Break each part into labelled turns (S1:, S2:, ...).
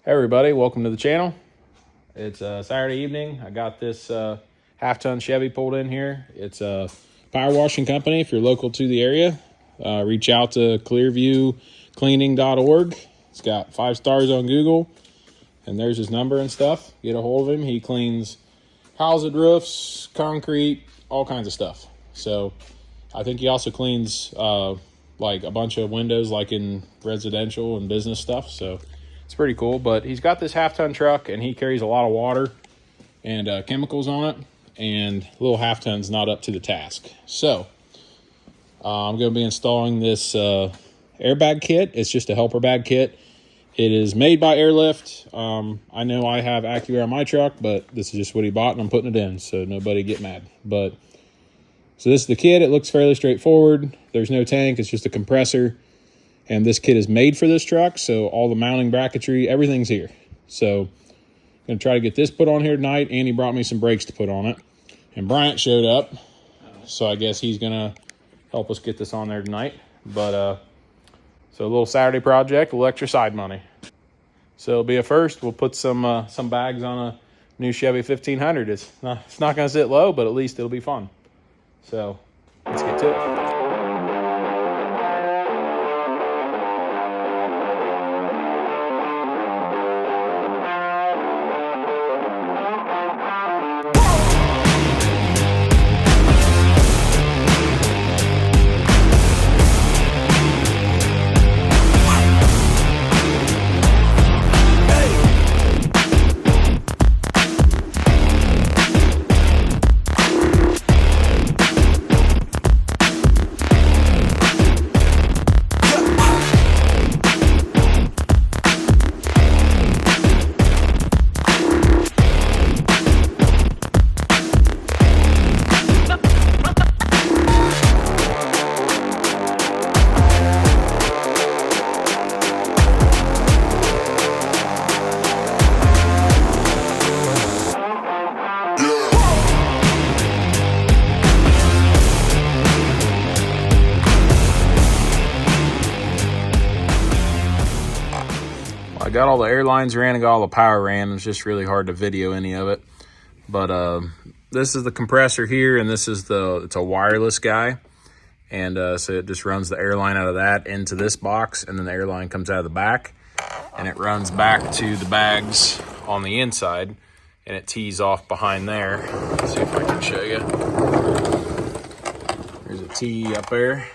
S1: Hey everybody, welcome to the channel. It's Saturday evening. I got this half-ton Chevy pulled in here. It's a power washing company. If you're local to the area, reach out to clearviewcleaning.org. It's got 5 stars on Google, and there's his number and stuff. Get a hold of him. He cleans housed roofs, concrete, all kinds of stuff. So I think he also cleans like a bunch of windows, like in residential and business stuff. So it's pretty cool. But he's got this half-ton truck, and he carries a lot of water and chemicals on it, and little half-ton's not up to the task. So I'm going to be installing this airbag kit. It's just a helper bag kit. It is made by Airlift. I know I have AccuAir on my truck, but this is just what he bought, and I'm putting it in, so nobody get mad. But so this is the kit. It looks fairly straightforward. There's no tank. It's just a compressor. And this kit is made for this truck, so all the mounting bracketry, everything's here. So I'm going to try to get this put on here tonight. Andy brought me some brakes to put on it. And Bryant showed up, so I guess he's going to help us get this on there tonight. But so a little Saturday project, a little extra side money. So it'll be a first. We'll put some bags on a new Chevy 1500. It's not going to sit low, but at least it'll be fun. So let's get to it. I got all the air lines ran and got all the power ran. It's just really hard to video any of it. But this is the compressor here, and this is it's a wireless guy. And so it just runs the air line out of that into this box, and then the air line comes out of the back, and it runs back to the bags on the inside, and it tees off behind there. Let's see if I can show you. There's a tee up there.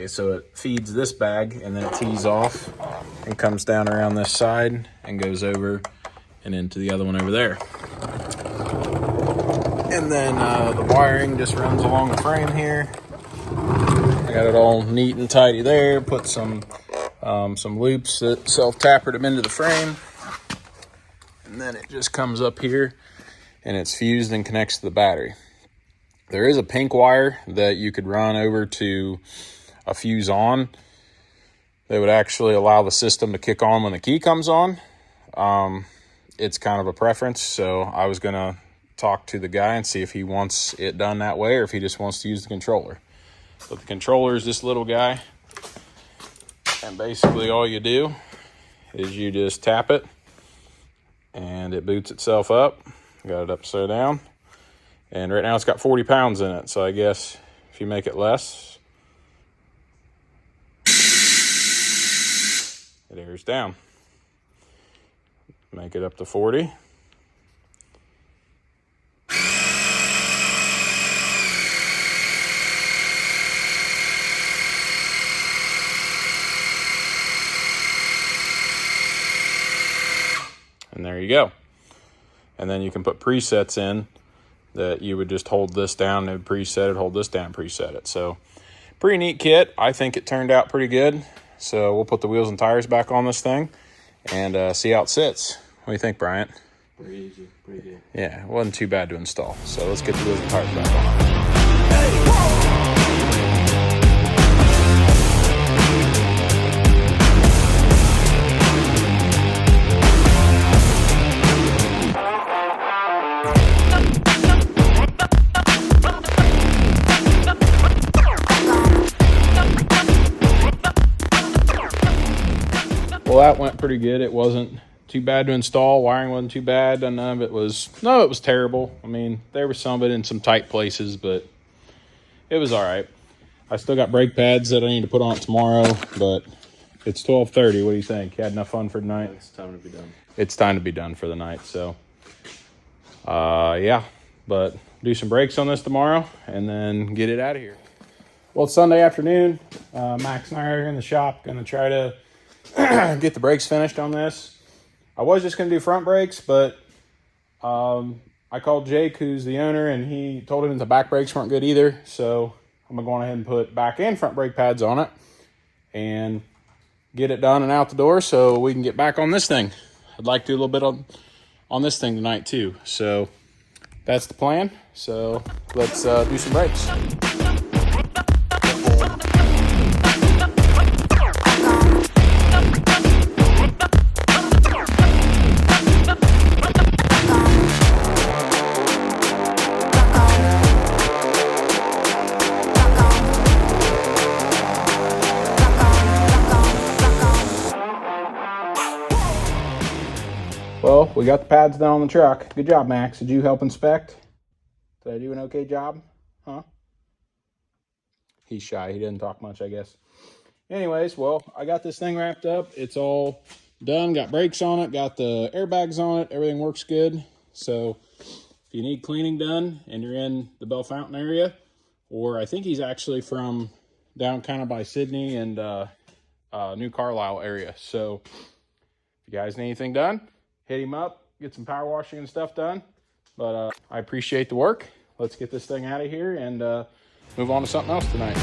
S1: So it feeds this bag, and then it tees off and comes down around this side and goes over and into the other one over there. And then the wiring just runs along the frame here. I got it all neat and tidy there. Put some loops that self-tapered them into the frame. And then it just comes up here, and it's fused and connects to the battery. There is a pink wire that you could run over to a fuse on. They would actually allow the system to kick on when the key comes on. It's kind of a preference, so I was going to talk to the guy and see if he wants it done that way or if he just wants to use the controller. But the controller is this little guy, and basically all you do is you just tap it, and it boots itself up. Got it upside down. And right now it's got 40 pounds in it, so I guess if you make it less, it airs down. Make it up to 40. And there you go. And then you can put presets in that you would just hold this down, it would preset it, hold this down, preset it. So pretty neat kit. I think it turned out pretty good. So we'll put the wheels and tires back on this thing and see how it sits. What do you think, Bryant?
S2: Pretty easy, pretty good.
S1: Yeah, it wasn't too bad to install. So let's get the wheels and tires back on. Well, that went pretty good. It wasn't too bad to install. Wiring wasn't too bad. None of it was terrible. I mean, there was some of it in some tight places, but it was all right. I still got brake pads that I need to put on tomorrow, but it's 12:30. What do you think? You had enough fun for tonight?
S2: It's time to be done.
S1: It's time to be done for the night. So, yeah, but do some brakes on this tomorrow and then get it out of here. Well, it's Sunday afternoon. Max and I are in the shop, going to try to get the brakes finished on this. I was just going to do front brakes, but I called Jake, who's the owner, and he told him the back brakes weren't good either. So I'm going to go ahead and put back and front brake pads on it and get it done and out the door so we can get back on this thing. I'd like to do a little bit on this thing tonight too. So that's the plan. So let's do some brakes. Well, we got the pads done on the truck. Good job, Max. Did you help inspect? Did I do an okay job? Huh? He's shy. He didn't talk much, I guess. Anyways, well, I got this thing wrapped up. It's all done. Got brakes on it. Got the airbags on it. Everything works good. So if you need cleaning done and you're in the Bell Fountain area, or I think he's actually from down kind of by Sydney and New Carlisle area. So if you guys need anything done, hit him up, get some power washing and stuff done. But I appreciate the work. Let's get this thing out of here and move on to something else tonight.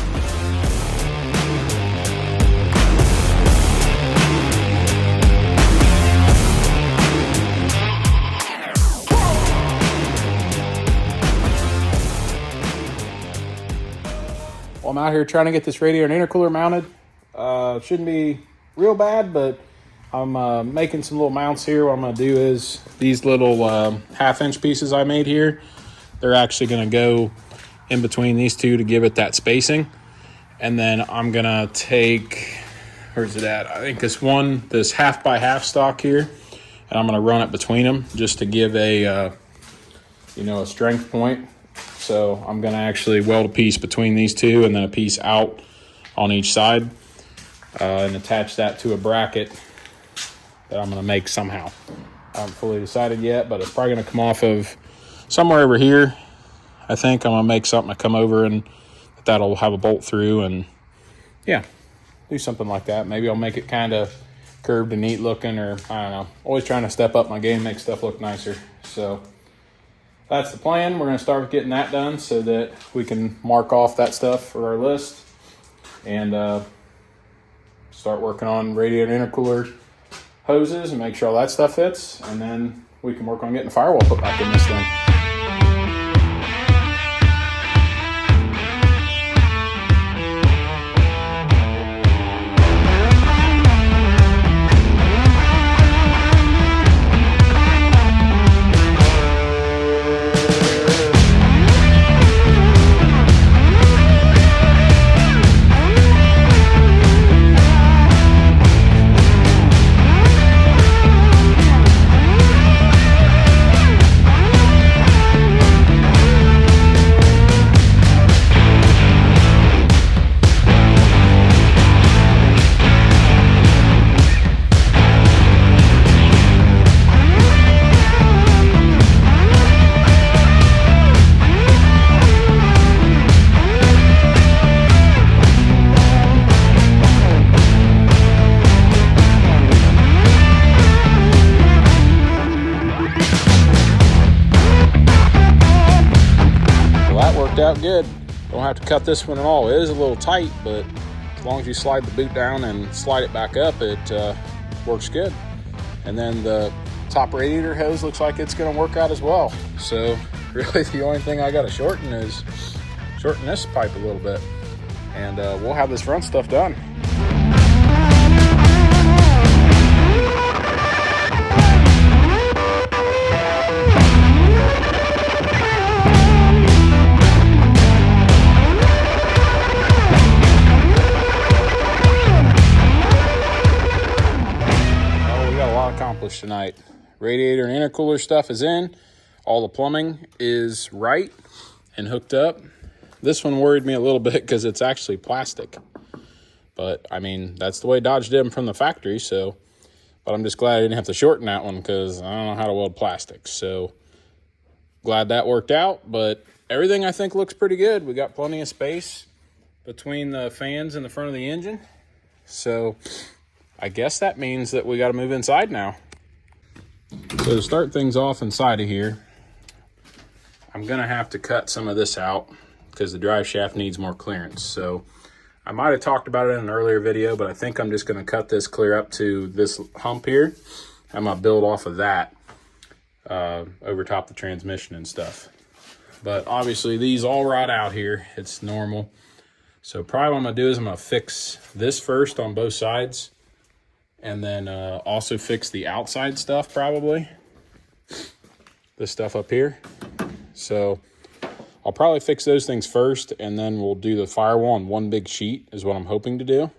S1: Well, I'm out here trying to get this radiator and intercooler mounted. Shouldn't be real bad, but I'm making some little mounts here. What I'm going to do is these little half-inch pieces I made here, they're actually going to go in between these two to give it that spacing. And then I'm going to take, where's it at? I think this half by half stock here, and I'm going to run it between them just to give a strength point. So I'm going to actually weld a piece between these two and then a piece out on each side and attach that to a bracket that I'm going to make somehow. I haven't fully decided yet, but it's probably going to come off of somewhere over here. I think I'm going to make something to come over and that'll have a bolt through and, yeah, do something like that. Maybe I'll make it kind of curved and neat looking, or I don't know. Always trying to step up my game, make stuff look nicer. So that's the plan. We're going to start with getting that done so that we can mark off that stuff for our list and start working on radiator intercooler hoses and make sure all that stuff fits, and then we can work on getting the firewall put back in this thing. Out good. Don't have to cut this one at all. It is a little tight, but as long as you slide the boot down and slide it back up, it works good. And then the top radiator hose looks like it's going to work out as well. So really the only thing I got to shorten is shorten this pipe a little bit, and we'll have this front stuff done. accomplished tonight. Radiator and intercooler stuff is in. All the plumbing is right and hooked up. This one worried me a little bit because it's actually plastic. But, I mean, that's the way Dodge did them from the factory, so. But I'm just glad I didn't have to shorten that one because I don't know how to weld plastic. So, glad that worked out. But everything, I think, looks pretty good. We got plenty of space between the fans and the front of the engine. So, I guess that means that we got to move inside now. So, to start things off inside of here, I'm going to have to cut some of this out because the drive shaft needs more clearance. So I might have talked about it in an earlier video, but I think I'm just going to cut this clear up to this hump here. I'm going to build off of that over top the transmission and stuff. But obviously these all rot out here. It's normal. So probably what I'm going to do is I'm going to fix this first on both sides, and then also fix the outside stuff probably. This stuff up here. So I'll probably fix those things first, and then we'll do the firewall on one big sheet is what I'm hoping to do.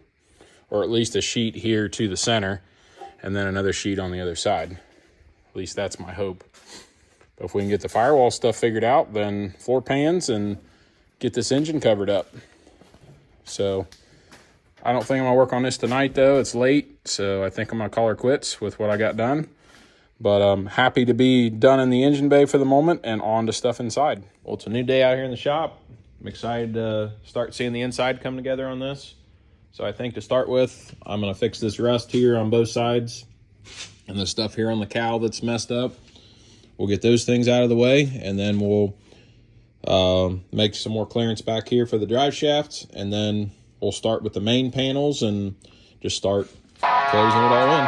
S1: Or at least a sheet here to the center, and then another sheet on the other side. At least that's my hope. But if we can get the firewall stuff figured out, then floor pans and get this engine covered up. So I don't think I'm going to work on this tonight, though. It's late, so I think I'm going to call her quits with what I got done. But I'm happy to be done in the engine bay for the moment and on to stuff inside. Well, it's a new day out here in the shop. I'm excited to start seeing the inside come together on this. So I think to start with, I'm going to fix this rust here on both sides and the stuff here on the cowl that's messed up. We'll get those things out of the way, and then we'll make some more clearance back here for the drive shafts, and then we'll start with the main panels and just start closing it all in.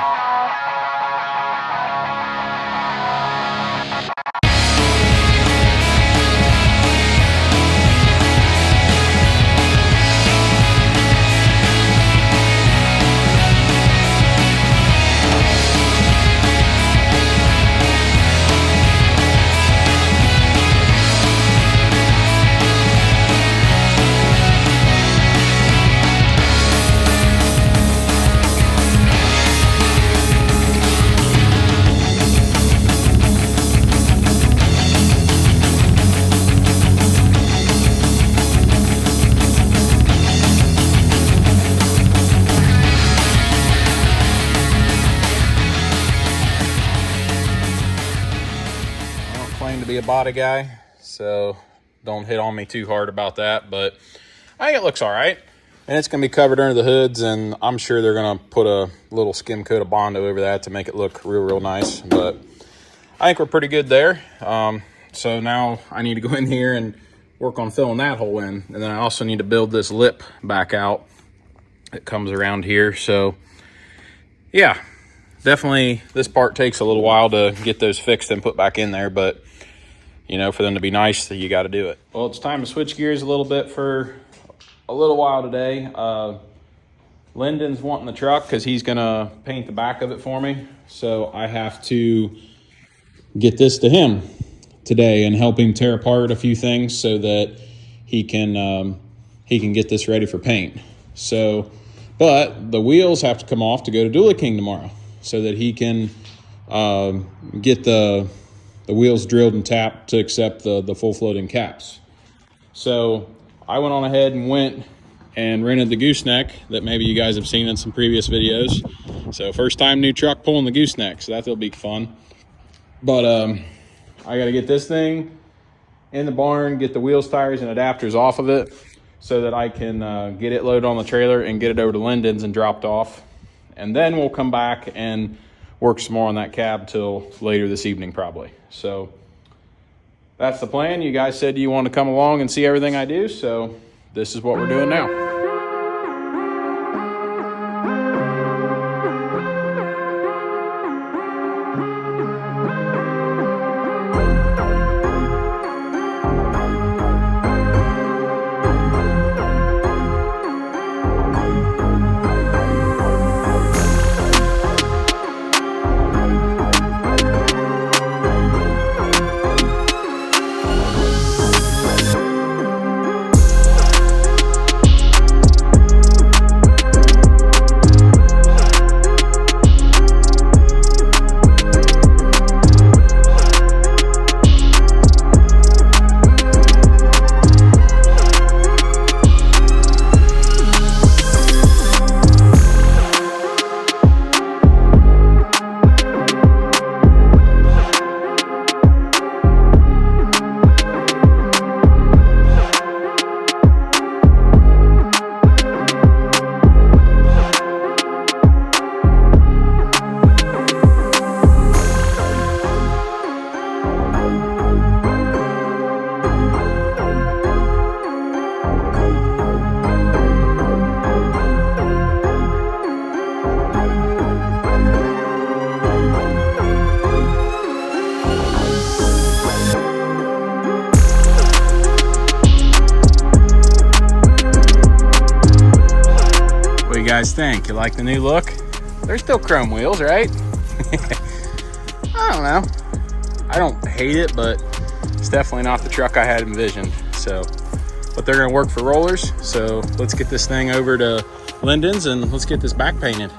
S1: To be a body guy, so don't hit on me too hard about that, but I think it looks all right, and it's going to be covered under the hoods, and I'm sure they're going to put a little skim coat of Bondo over that to make it look real nice. But I think we're pretty good there. So now I need to go in here and work on filling that hole in, and then I also need to build this lip back out that comes around here. So yeah, definitely this part takes a little while to get those fixed and put back in there, but you know, for them to be nice, you got to do it. Well, it's time to switch gears a little bit for a little while today. Lyndon's wanting the truck because he's going to paint the back of it for me. So I have to get this to him today and help him tear apart a few things so that he can get this ready for paint. So, but the wheels have to come off to go to Dually King tomorrow so that he can get the wheels drilled and tapped to accept the full floating caps. So I went on ahead and went and rented the gooseneck that maybe you guys have seen in some previous videos. So first time new truck pulling the gooseneck, so that'll be fun. But I got to get this thing in the barn, get the wheels, tires, and adapters off of it so that I can get it loaded on the trailer and get it over to Lyndon's and dropped off. And then we'll come back and work some more on that cab till later this evening probably. So that's the plan. You guys said you want to come along and see everything I do, so this is what we're doing now. guys think? You like the new look? They're still chrome wheels, right? I don't know. I don't hate it, but it's definitely not the truck I had envisioned. So, but they're gonna work for rollers. So let's get this thing over to Linden's and let's get this back painted.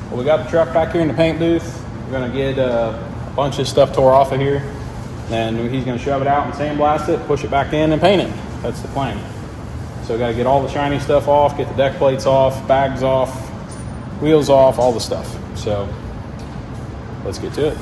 S1: Well, we got the truck back here in the paint booth. We're gonna get a bunch of stuff tore off of here. Then he's gonna shove it out and sandblast it, push it back in and paint it. That's the plan. So we gotta get all the shiny stuff off, get the deck plates off, bags off, wheels off, all the stuff. So let's get to it.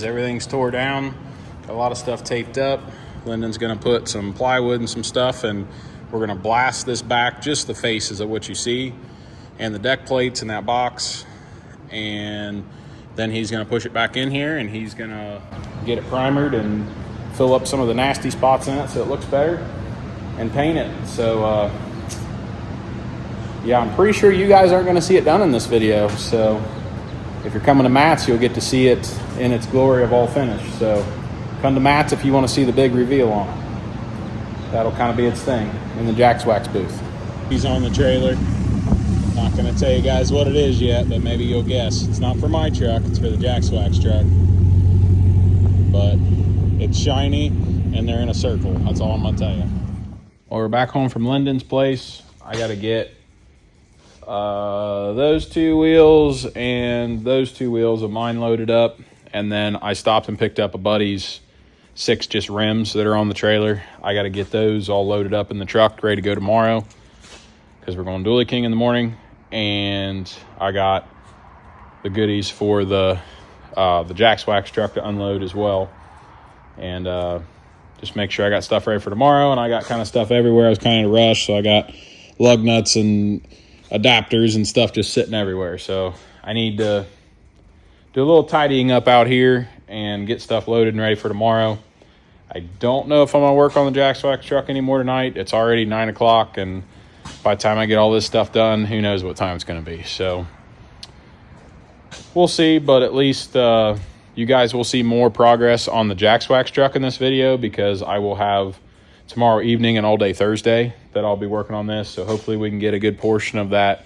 S1: Everything's tore down, got a lot of stuff taped up. Lyndon's gonna put some plywood and some stuff, and we're gonna blast this back, just the faces of what you see and the deck plates in that box, and then he's gonna push it back in here and he's gonna get it primered and fill up some of the nasty spots in it so it looks better and paint it. So yeah, I'm pretty sure you guys aren't gonna see it done in this video, so if you're coming to Matt's, you'll get to see it in its glory of all finish. So come to Matt's if you want to see the big reveal on it. That'll kind of be its thing in the Jaxwax booth. He's on the trailer. Not going to tell you guys what it is yet, but maybe you'll guess. It's not for my truck, it's for the Jaxwax truck. But it's shiny and they're in a circle. That's all I'm going to tell you. Well, we're back home from Lyndon's place. I got to get those two wheels and those two wheels of mine loaded up, and then I stopped and picked up a buddy's 6 just rims that are on the trailer. I got to get those all loaded up in the truck, ready to go tomorrow, because we're going Dually King in the morning. And I got the goodies for the Jaxwax truck to unload as well, and just make sure I got stuff ready for tomorrow. And I got kind of stuff everywhere. I was kind of rushed, so I got lug nuts and adapters and stuff just sitting everywhere. So I need to do a little tidying up out here and get stuff loaded and ready for tomorrow. I don't know if I'm gonna work on the Jaxwax truck anymore tonight. It's already 9 o'clock, and by the time I get all this stuff done, who knows what time it's gonna be. So we'll see, but at least you guys will see more progress on the Jaxwax truck in this video, because I will have tomorrow evening and all day Thursday that I'll be working on this. So hopefully we can get a good portion of that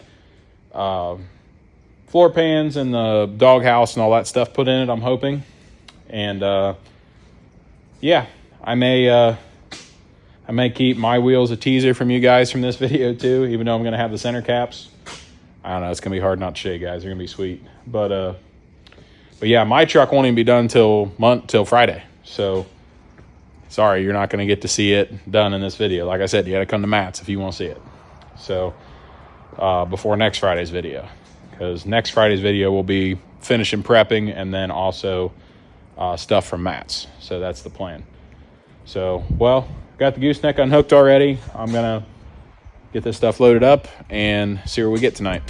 S1: floor pans and the doghouse and all that stuff put in it, I'm hoping. And yeah, I may keep my wheels a teaser from you guys from this video too, even though I'm gonna have the center caps. I don't know, it's gonna be hard not to show you guys. They're gonna be sweet. But yeah, my truck won't even be done till Friday. So sorry, you're not going to get to see it done in this video. Like I said, you got to come to Matt's if you want to see it. So before next Friday's video, because next Friday's video will be finishing prepping and then also stuff from Matt's. So that's the plan. So, well, got the gooseneck unhooked already. I'm going to get this stuff loaded up and see where we get tonight.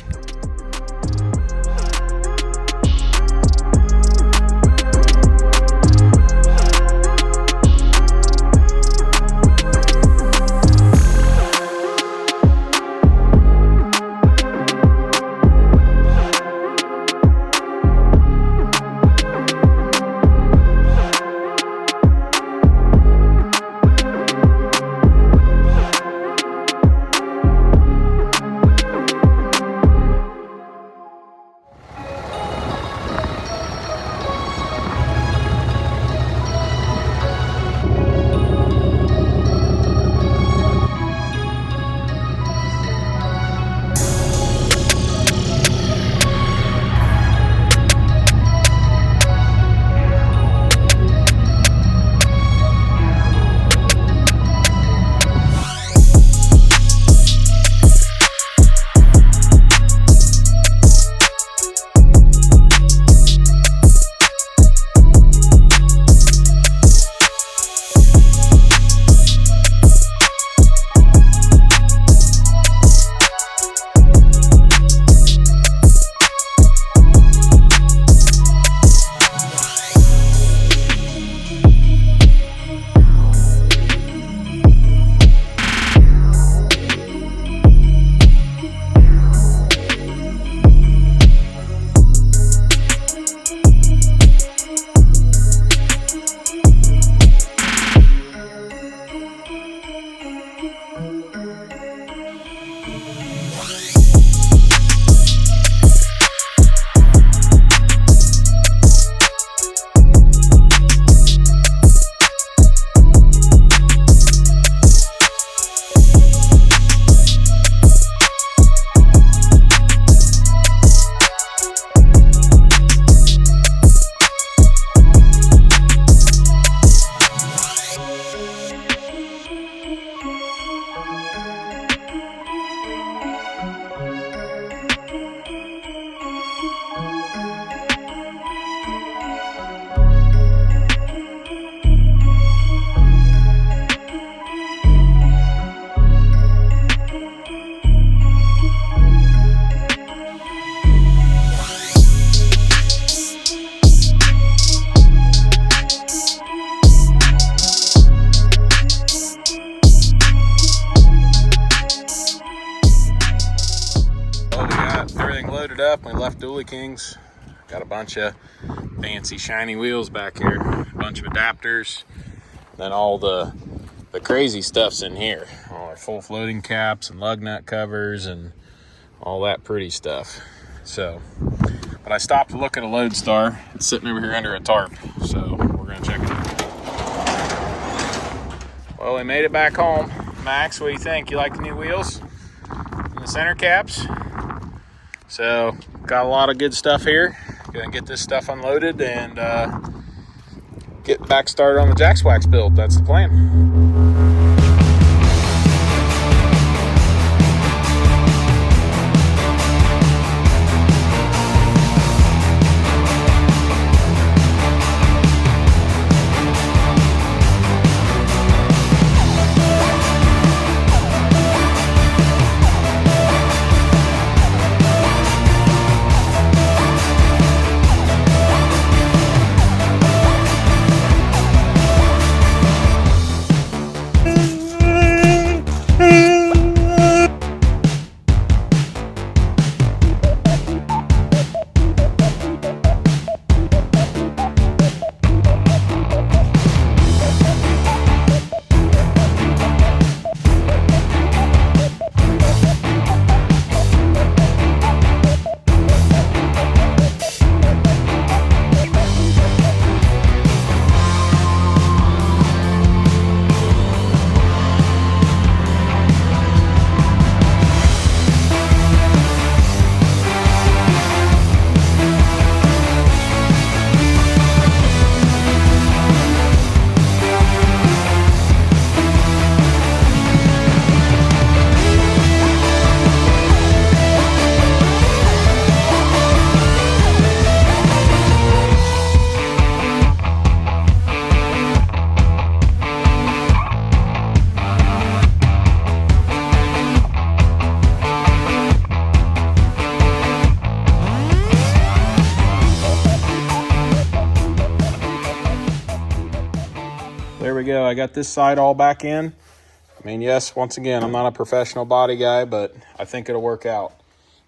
S1: Kings. Got a bunch of fancy shiny wheels back here, a bunch of adapters, then all the crazy stuff's in here. All our full floating caps and lug nut covers and all that pretty stuff. So, but I stopped to look at a Lodestar. It's sitting over here under a tarp, so we're gonna check it out. Well, we made it back home. Max, what do you think? You like the new wheels and the center caps? So, got a lot of good stuff here. Gonna get this stuff unloaded and get back started on the Jaxwax build. That's the plan. There we go. I got this side all back in. I mean, yes, once again, I'm not a professional body guy, but I think it'll work out.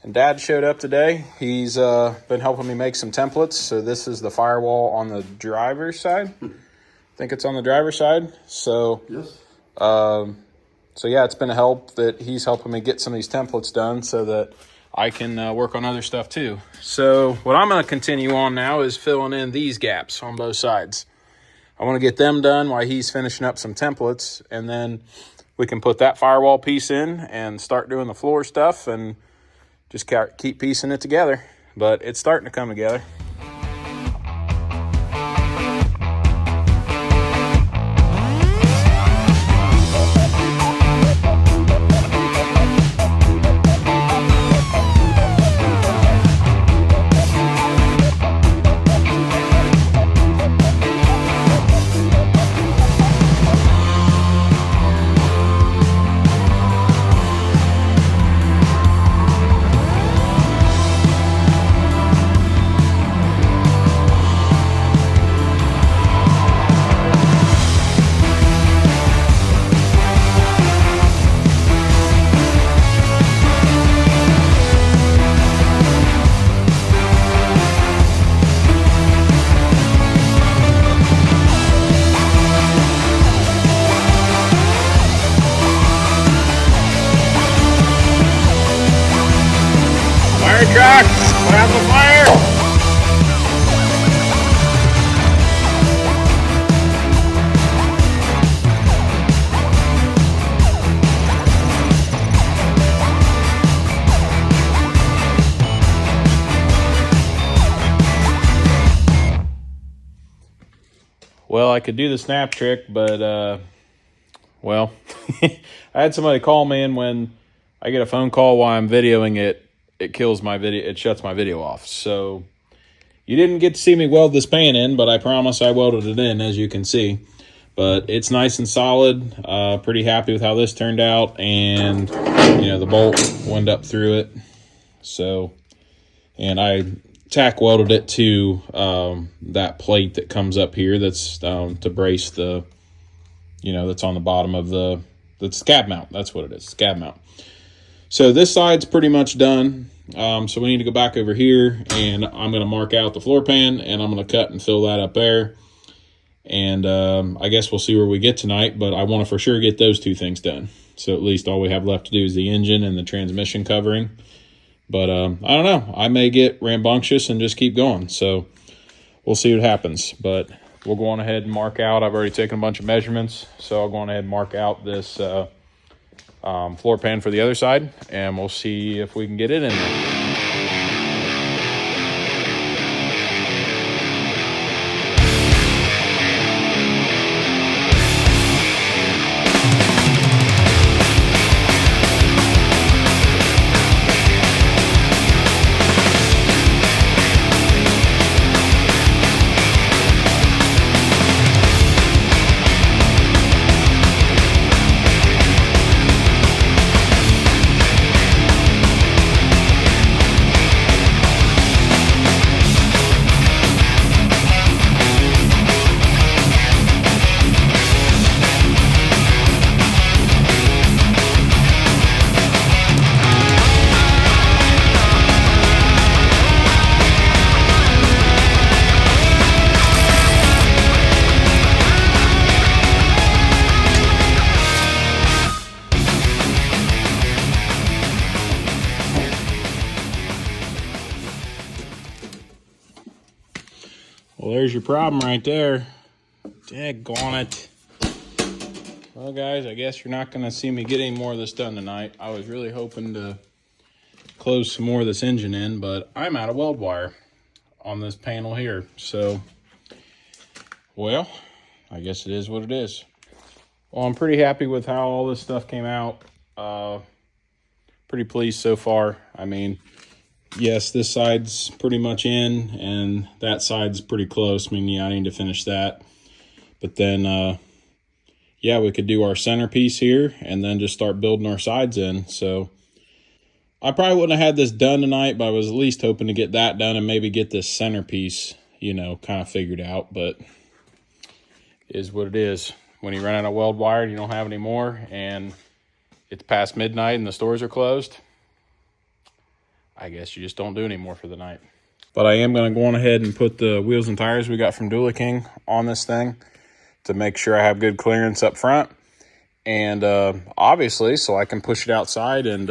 S1: And Dad showed up today. He's been helping me make some templates. So this is the firewall on the driver's side. I think it's on the driver's side. So,
S2: Yes.
S1: so yeah, it's been a help that he's helping me get some of these templates done so that I can work on other stuff too. So what I'm going to continue on now is filling in these gaps on both sides. I want to get them done while he's finishing up some templates, and then we can put that firewall piece in and start doing the floor stuff and just keep piecing it together. But it's starting to come together. Truck, put out the fire! Well, I could do the snap trick, but, well, I had somebody call me, and when I get a phone call while I'm videoing it, it kills my video, it shuts my video off. So you didn't get to see me weld this pan in, but I promise I welded it in, as you can see. But it's nice and solid. Pretty happy with how this turned out, and you know, the bolt went up through it. So, and I tack welded it to that plate that comes up here. That's to brace the, you know, that's on the bottom of the scab mount. That's what it is, scab mount. So this side's pretty much done. So we need to go back over here, and I'm going to mark out the floor pan, and I'm going to cut and fill that up there. And I guess we'll see where we get tonight, but I want to for sure get those two things done. So at least all we have left to do is the engine and the transmission covering. But I don't know. I may get rambunctious and just keep going. So we'll see what happens. But we'll go on ahead and mark out. I've already taken a bunch of measurements, so I'll go on ahead and mark out this floor pan for the other side, and we'll see if we can get it in there. Well, there's your problem right there. Daggone it. Well, guys, I guess you're not going to see me get any more of this done tonight. I was really hoping to close some more of this engine in, but I'm out of weld wire on this panel here. So, well, I guess it is what it is. Well, I'm pretty happy with how all this stuff came out. Pretty pleased so far. I mean, yes, this side's pretty much in, and that side's pretty close. I mean, yeah, I need to finish that. But then, yeah, we could do our centerpiece here and then just start building our sides in. So I probably wouldn't have had this done tonight, but I was at least hoping to get that done and maybe get this centerpiece, you know, kind of figured out. But it is what it is. When you run out of weld wire, you don't have any more, and it's past midnight and the stores are closed, I guess you just don't do any more for the night. But I am going to go on ahead and put the wheels and tires we got from Dually King on this thing to make sure I have good clearance up front. And obviously, so I can push it outside and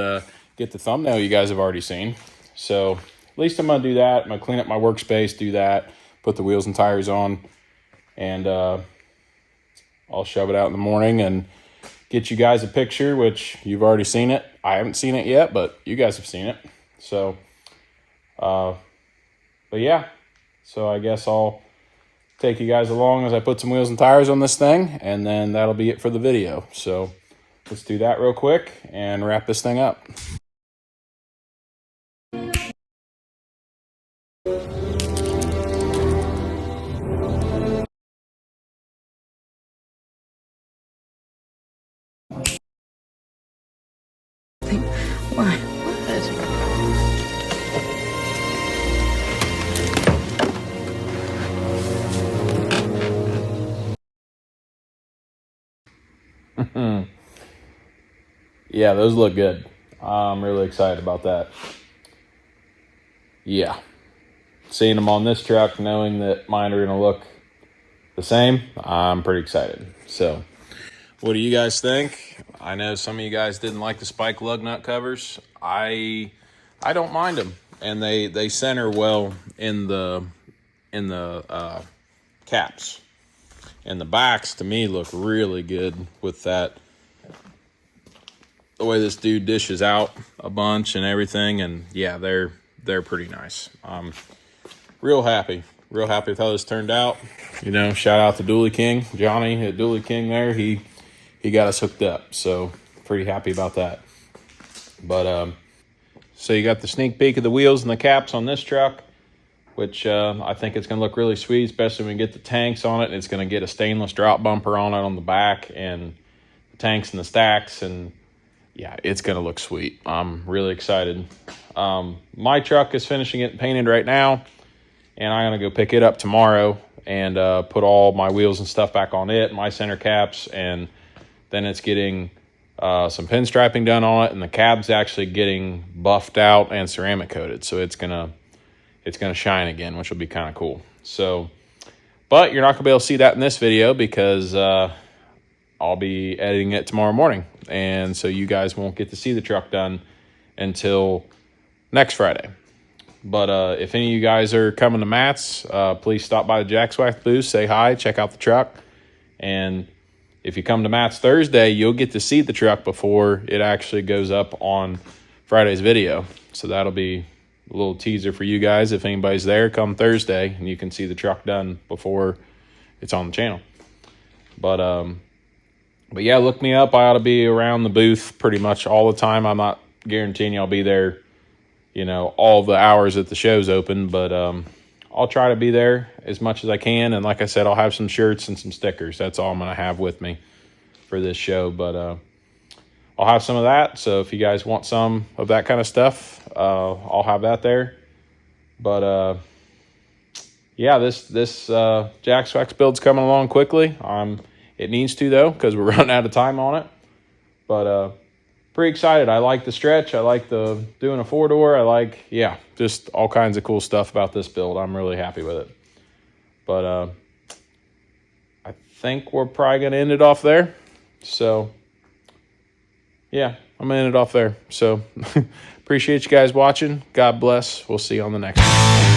S1: get the thumbnail you guys have already seen. So at least I'm going to do that. I'm going to clean up my workspace, do that, put the wheels and tires on, and I'll shove it out in the morning and get you guys a picture, which you've already seen it. I haven't seen it yet, but you guys have seen it. So, but yeah, so I guess I'll take you guys along as I put some wheels and tires on this thing, and then that'll be it for the video. So let's do that real quick and wrap this thing up.
S3: Why? What?
S1: Yeah, those look good. I'm really excited about that. Yeah. Seeing them on this truck, knowing that mine are going to look the same, I'm pretty excited. So, what do you guys think? I know some of you guys didn't like the spike lug nut covers. I don't mind them, and they center well in the caps. And the backs, to me, look really good with that. The way this dude dishes out a bunch and everything, and yeah, they're pretty nice. I'm real happy with how this turned out. You know, shout out to Dually King, Johnny at Dually King there. He got us hooked up, so pretty happy about that. But so you got the sneak peek of the wheels and the caps on this truck, which I think it's going to look really sweet, especially when we get the tanks on it. And it's going to get a stainless drop bumper on it on the back, and the tanks and the stacks, and yeah, it's going to look sweet. I'm really excited. My truck is finishing it painted right now, and I'm going to go pick it up tomorrow and put all my wheels and stuff back on it, my center caps, and then it's getting some pinstriping done on it, and the cab's actually getting buffed out and ceramic coated, so it's gonna shine again, which will be kind of cool. So, but you're not gonna be able to see that in this video because I'll be editing it tomorrow morning, and so you guys won't get to see the truck done until next Friday. But if any of you guys are coming to Matt's, please stop by the Jaxwax booth, say hi, check out the truck. And if you come to Matt's Thursday, you'll get to see the truck before it actually goes up on Friday's video. So that'll be a little teaser for you guys. If anybody's there, come Thursday and you can see the truck done before it's on the channel. But yeah, look me up. I ought to be around the booth pretty much all the time. I'm not guaranteeing I'll be there, you know, all the hours that the show's open, but I'll try to be there as much as I can. And like I said, I'll have some shirts and some stickers. That's all I'm going to have with me for this show. But I'll have some of that. So if you guys want some of that kind of stuff, I'll have that there. But yeah, this Jaxwax build's coming along quickly. It needs to, though, because we're running out of time on it. But pretty excited. I like the stretch. I like the doing a 4-door. I like, yeah, just all kinds of cool stuff about this build. I'm really happy with it. But I think we're probably going to end it off there. So, yeah, I'm going to end it off there. So, appreciate you guys watching. God bless. We'll see you on the next one.